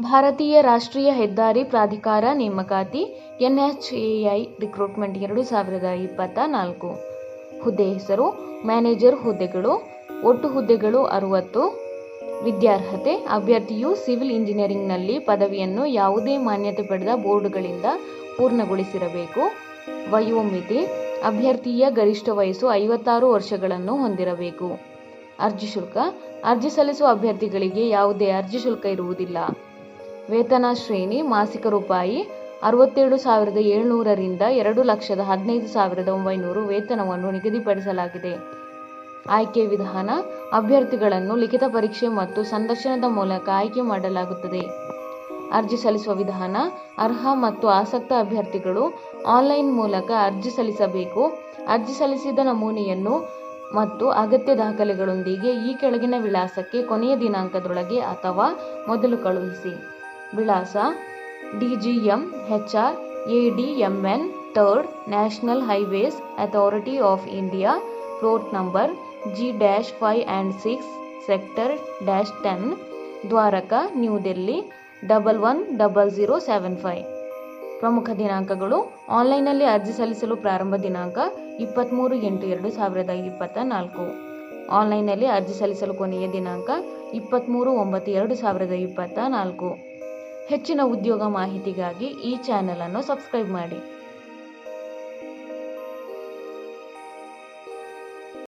ಭಾರತೀಯ ರಾಷ್ಟ್ರೀಯ ಹೆದ್ದಾರಿ ಪ್ರಾಧಿಕಾರ ನೇಮಕಾತಿ NHAI ರಿಕ್ರೂಟ್ಮೆಂಟ್ 2024. ಹುದ್ದೆ ಹೆಸರು ಮ್ಯಾನೇಜರ್ ಹುದ್ದೆಗಳು. ಒಟ್ಟು ಹುದ್ದೆಗಳು 60. ವಿದ್ಯಾರ್ಹತೆ ಅಭ್ಯರ್ಥಿಯು ಸಿವಿಲ್ ಇಂಜಿನಿಯರಿಂಗ್ನಲ್ಲಿ ಪದವಿಯನ್ನು ಯಾವುದೇ ಮಾನ್ಯತೆ ಪಡೆದ ಬೋರ್ಡ್ಗಳಿಂದ ಪೂರ್ಣಗೊಳಿಸಿರಬೇಕು. ವಯೋಮಿತಿ ಅಭ್ಯರ್ಥಿಯ ಗರಿಷ್ಠ ವಯಸ್ಸು 56 ವರ್ಷಗಳನ್ನು ಹೊಂದಿರಬೇಕು. ಅರ್ಜಿ ಶುಲ್ಕ ಅರ್ಜಿ ಸಲ್ಲಿಸುವ ಅಭ್ಯರ್ಥಿಗಳಿಗೆ ಯಾವುದೇ ಅರ್ಜಿ ಶುಲ್ಕ ಇರುವುದಿಲ್ಲ. ವೇತನ ಶ್ರೇಣಿ ಮಾಸಿಕ ರೂಪಾಯಿ 67,700 ರಿಂದ 2,15,900 ವೇತನವನ್ನು ನಿಗದಿಪಡಿಸಲಾಗಿದೆ. ಆಯ್ಕೆ ವಿಧಾನ ಅಭ್ಯರ್ಥಿಗಳನ್ನು ಲಿಖಿತ ಪರೀಕ್ಷೆ ಮತ್ತು ಸಂದರ್ಶನದ ಮೂಲಕ ಆಯ್ಕೆ ಮಾಡಲಾಗುತ್ತದೆ. ಅರ್ಜಿ ಸಲ್ಲಿಸುವ ವಿಧಾನ ಅರ್ಹ ಮತ್ತು ಆಸಕ್ತ ಅಭ್ಯರ್ಥಿಗಳು ಆನ್ಲೈನ್ ಮೂಲಕ ಅರ್ಜಿ ಸಲ್ಲಿಸಬೇಕು. ಅರ್ಜಿ ಸಲ್ಲಿಸಿದ ನಮೂನೆಯನ್ನು ಮತ್ತು ಅಗತ್ಯ ದಾಖಲೆಗಳೊಂದಿಗೆ ಈ ಕೆಳಗಿನ ವಿಳಾಸಕ್ಕೆ ಕೊನೆಯ ದಿನಾಂಕದೊಳಗೆ ಅಥವಾ ಮೊದಲು ಕಳುಹಿಸಿ. ವಿಳಾಸ DGM HR ADMN 3rd national highways authority of India, floor number G-5 and 6, sector -10, Dwarka, new Delhi 110075. ಪ್ರಮುಖ ದಿನಾಂಕಗಳು ಆನ್ಲೈನ್ನಲ್ಲಿ ಅರ್ಜಿ ಸಲ್ಲಿಸಲು ಪ್ರಾರಂಭ ದಿನಾಂಕ 23/8/2024. ಆನ್ಲೈನ್ನಲ್ಲಿ ಅರ್ಜಿ ಸಲ್ಲಿಸಲು ಕೊನೆಯ ದಿನಾಂಕ 23/9/2024. ಹೆಚ್ಚಿನ ಉದ್ಯೋಗ ಮಾಹಿತಿಗಾಗಿ ಈ ಚಾನೆಲ್ ಅನ್ನು ಸಬ್ಸ್ಕ್ರೈಬ್ ಮಾಡಿ.